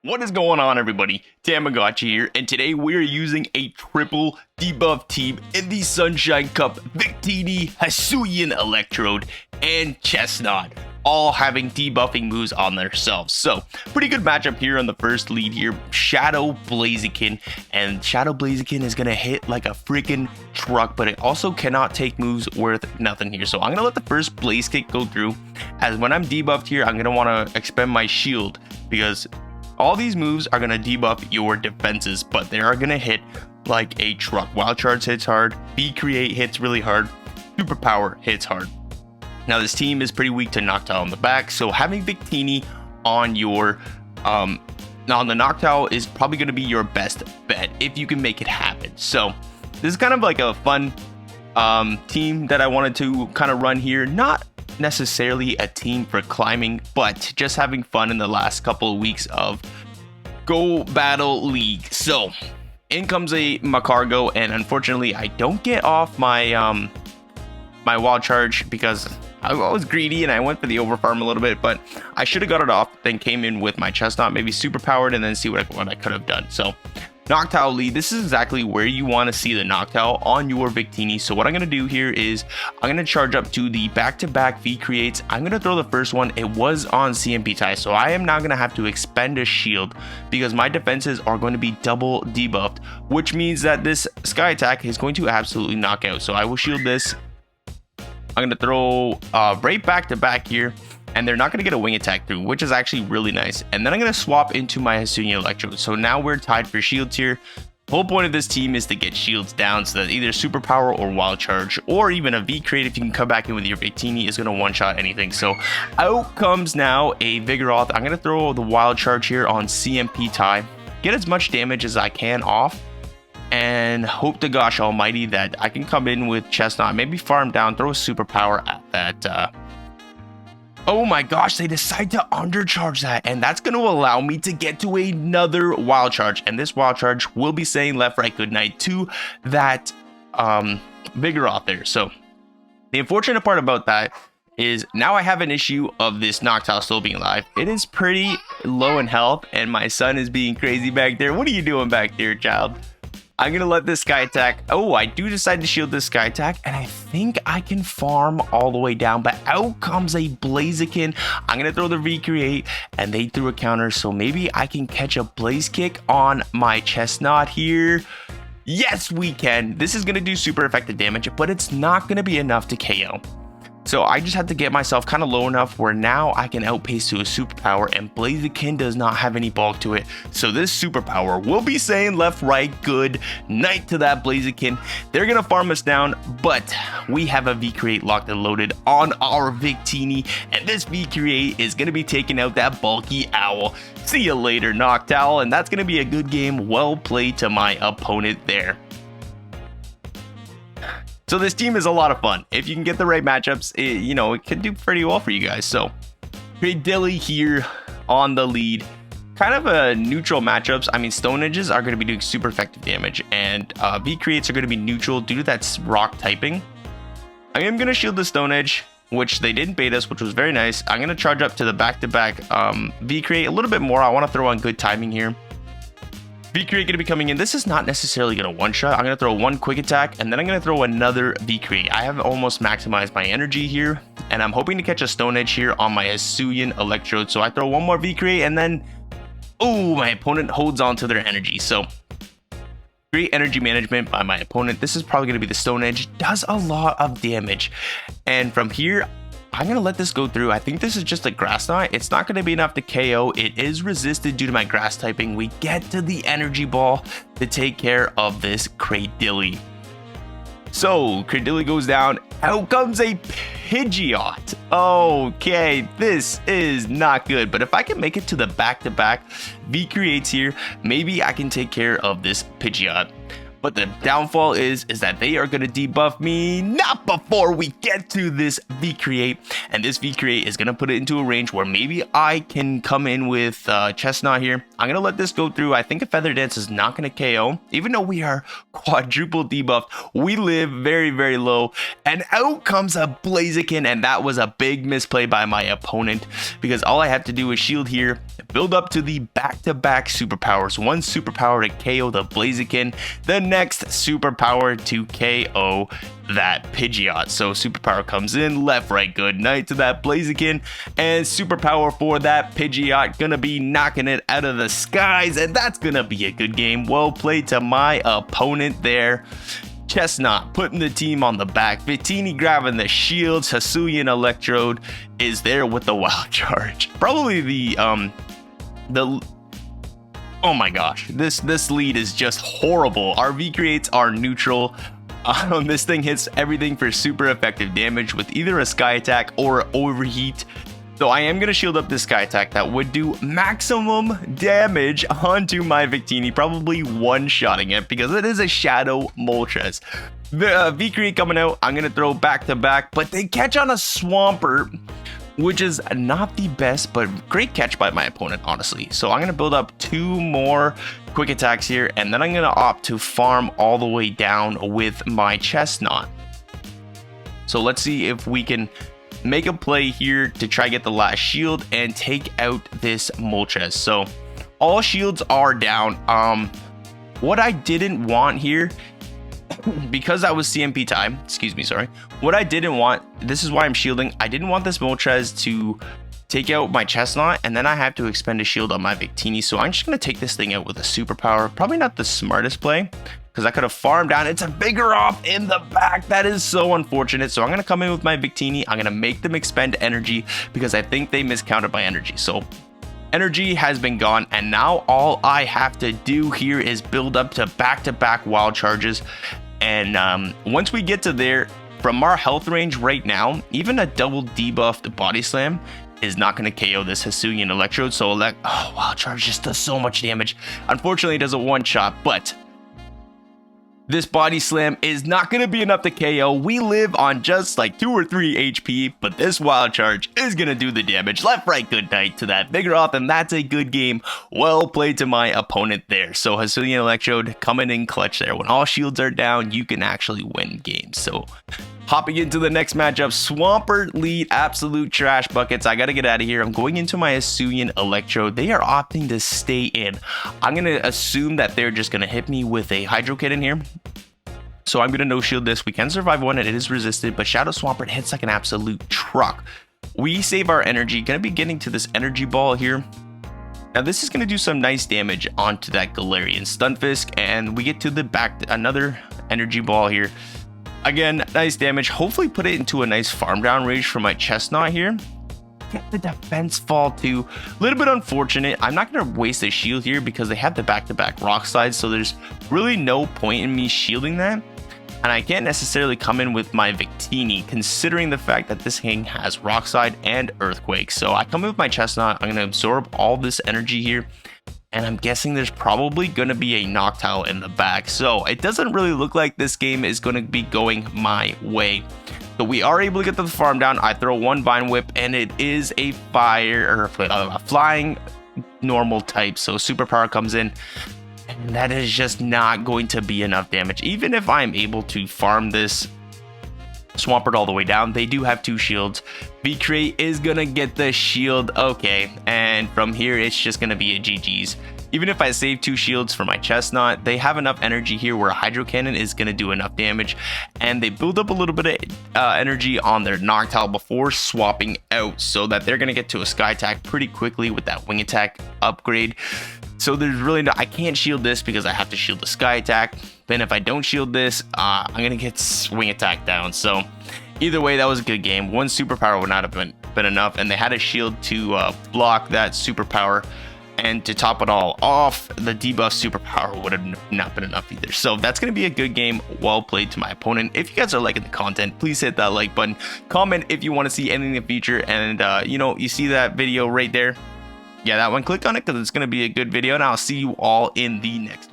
What is going on, everybody? Thammagotcha here, and today we're using a triple debuff team in the Sunshine Cup. Victini, Hisuian Electrode, and Chesnaught, all having debuffing moves on themselves. So, pretty good matchup here on the first lead here. Shadow Blaziken, and Shadow Blaziken is gonna hit like a freaking truck, but it also cannot take moves worth nothing here. So I'm gonna let the first Blaze Kick go through, as when I'm debuffed here, I'm gonna want to expend my shield, because all these moves are going to debuff your defenses, but they are going to hit like a truck. Wild Charge hits hard, V-Create hits really hard, Superpower hits hard. Now this team is pretty weak to Noctowl on the back, so having Victini on your on the Noctowl is probably going to be your best bet if you can make it happen. So this is kind of like a fun team that I wanted to kind of run here. Not necessarily a team for climbing, but just having fun in the last couple of weeks of Go Battle League. So in comes a Macargo, and unfortunately I don't get off my my Wild Charge because I was greedy and I went for the overfarm a little bit, but I should have got it off, then came in with my Chesnaught, maybe super powered, and then see what I could have done. So Noctowl lead, this is exactly where you want to see the Noctowl on your Victini. So what I'm going to do here is I'm going to charge up to the back-to-back V-Creates. I'm going to throw the first one. It was on CMP tie, so I am now going to have to expend a shield because my defenses are going to be double debuffed, which means that this Sky Attack is going to absolutely knock out. So I will shield this. I'm going to throw right back-to-back here, and they're not going to get a wing attack through, which is actually really nice. And then I'm going to swap into my Hisuian Electrode. So now we're tied for shields here. The whole point of this team is to get shields down so that either Superpower or Wild Charge, or even a V-Crate, if you can come back in with your Victini, is going to one-shot anything. So out comes now a Vigoroth. I'm going to throw the Wild Charge here on CMP tie, get as much damage as I can off, and hope to gosh almighty that I can come in with Chesnaught, maybe farm down, throw a Superpower at that oh my gosh, they decide to undercharge that, and that's going to allow me to get to another Wild Charge, and this Wild Charge will be saying left, right, good night to that Vigoroth there. So the unfortunate part about that is now I have an issue of this Noctowl still being alive. It is pretty low in health, and my son is being crazy back there. What are you doing back there, child? I'm going to let this Sky Attack. Oh, I do decide to shield this Sky Attack, and I think I can farm all the way down, but out comes a Blaziken. I'm going to throw the V-Create, and they threw a counter, so maybe I can catch a Blaze Kick on my Chesnaught here. Yes, we can. This is going to do super effective damage, but it's not going to be enough to KO. So I just had to get myself kind of low enough where now I can outpace to a Superpower, and Blaziken does not have any bulk to it. So this Superpower will be saying left, right, good night to that Blaziken. They're going to farm us down, but we have a V-Create locked and loaded on our Victini, and this V-Create is going to be taking out that bulky owl. See you later, Noctowl, and that's going to be a good game. Well played to my opponent there. So this team is a lot of fun. If you can get the right matchups, it could do pretty well for you guys. So Cradilly here on the lead. Kind of a neutral matchups. I mean, Stone Edges are going to be doing super effective damage, and V-Creates are going to be neutral due to that rock typing. I am going to shield the Stone Edge, which they didn't bait us, which was very nice. I'm going to charge up to the back-to-back V-Create a little bit more. I want to throw on good timing here. V-Create going to be coming in. This is not necessarily going to one-shot. I'm going to throw one quick attack, and then I'm going to throw another V-Create. I have almost maximized my energy here, and I'm hoping to catch a Stone Edge here on my Hisuian Electrode. So I throw one more V-Create, and then, oh, my opponent holds on to their energy. So great energy management by my opponent. This is probably going to be the Stone Edge. Does a lot of damage. And from here, I'm going to let this go through. I think this is just a Grass Knot. It's not going to be enough to KO. It is resisted due to my grass typing. We get to the energy ball to take care of this Cradilly. So Cradilly goes down. Out comes a Pidgeot. Okay, this is not good. But if I can make it to the back-to-back V-Creates here, maybe I can take care of this Pidgeot. But the downfall is that they are going to debuff me not before we get to this V-Create. And this V-Create is going to put it into a range where maybe I can come in with Chesnaught here. I'm going to let this go through. I think a Feather Dance is not going to KO. Even though we are quadruple debuffed, we live very, very low. And out comes a Blaziken, and that was a big misplay by my opponent, because all I have to do is shield here, build up to the back-to-back superpowers. One superpower to KO the Blaziken, the next superpower to KO that Pidgeot. So superpower comes in, left, right, good night to that Blaziken, and superpower for that Pidgeot gonna be knocking it out of the skies, and that's gonna be a good game. Well played to my opponent there. Chesnaught putting the team on the back, Victini grabbing the shields, Hisuian Electrode is there with the wild charge. Probably the oh my gosh, this lead is just horrible. Our V-Creates are neutral. This thing hits everything for super effective damage with either a Sky Attack or Overheat. So I am going to shield up this Sky Attack that would do maximum damage onto my Victini, probably one-shotting it because it is a Shadow Moltres. The V-Create coming out, I'm going to throw back-to-back, but they catch on a Swampert, which is not the best, but great catch by my opponent, honestly. So I'm going to build up 2 more quick attacks here, and then I'm going to opt to farm all the way down with my Chesnaught. So let's see if we can make a play here to try get the last shield and take out this Moltres. So all shields are down. What I didn't want here, because that was CMP time, excuse me, sorry. What I didn't want, this is why I'm shielding, I didn't want this Moltres to take out my Chesnaught, and then I have to expend a shield on my Victini. So I'm just going to take this thing out with a superpower. Probably not the smartest play, because I could have farmed down. It's a bigger off in the back. That is so unfortunate. So I'm going to come in with my Victini. I'm going to make them expend energy because I think they miscounted my energy. So energy has been gone, and now all I have to do here is build up to back-to-back wild charges. And once we get to there, from our health range right now, even a double debuffed Body Slam is not going to KO this Hisuian Electrode. So wild charge just does so much damage. Unfortunately, it does a one-shot, but this Body Slam is not going to be enough to KO. We live on just like 2 or 3 HP, but this Wild Charge is going to do the damage. Left, right, good night to that Vigoroth, and that's a good game. Well played to my opponent there. So Hisuian Electrode coming in clutch there. When all shields are down, you can actually win games. So hopping into the next matchup, Swampert lead, absolute trash buckets. I got to get out of here. I'm going into my Hisuian Electrode. They are opting to stay in. I'm going to assume that they're just going to hit me with a Hydro Kitten here. So I'm going to no shield this. We can survive one, and it is resisted, but Shadow Swampert hits like an absolute truck. We save our energy. Going to be getting to this energy ball here. Now this is going to do some nice damage onto that Galarian Stunfisk, and we get to the back, another energy ball here. Again, nice damage. Hopefully put it into a nice farm down range for my Chesnaught here. Get the defense fall too. A little bit unfortunate. I'm not going to waste a shield here because they have the back-to-back rock slides, so there's really no point in me shielding that. And I can't necessarily come in with my Victini, considering the fact that this thing has rock slide and earthquake. So I come in with my Chesnaught. I'm going to absorb all this energy here. And I'm guessing there's probably going to be a Noctowl in the back. So it doesn't really look like this game is going to be going my way. So we are able to get the farm down. I throw one Vine Whip, and it is a flying normal type. So superpower comes in, and that is just not going to be enough damage. Even if I'm able to farm this Swampert all the way down, they do have 2 shields. V-Create is gonna get the shield, okay, and from here it's just gonna be a GG's. Even if I save 2 shields for my Chesnaught, they have enough energy here where a Hydro Cannon is gonna do enough damage, and they build up a little bit of energy on their Noctowl before swapping out, so that they're gonna get to a Sky Attack pretty quickly with that Wing Attack upgrade. So there's really no, I can't shield this because I have to shield the Sky Attack. Then if I don't shield this, I'm going to get Wing Attack down. So either way, that was a good game. One superpower would not have been enough. And they had a shield to block that superpower. And to top it all off, the debuff superpower would have not been enough either. So that's going to be a good game. Well played to my opponent. If you guys are liking the content, please hit that like button. Comment if you want to see anything in the future. And, you see that video right there. Yeah, that one, click on it because it's going to be a good video, and I'll see you all in the next one.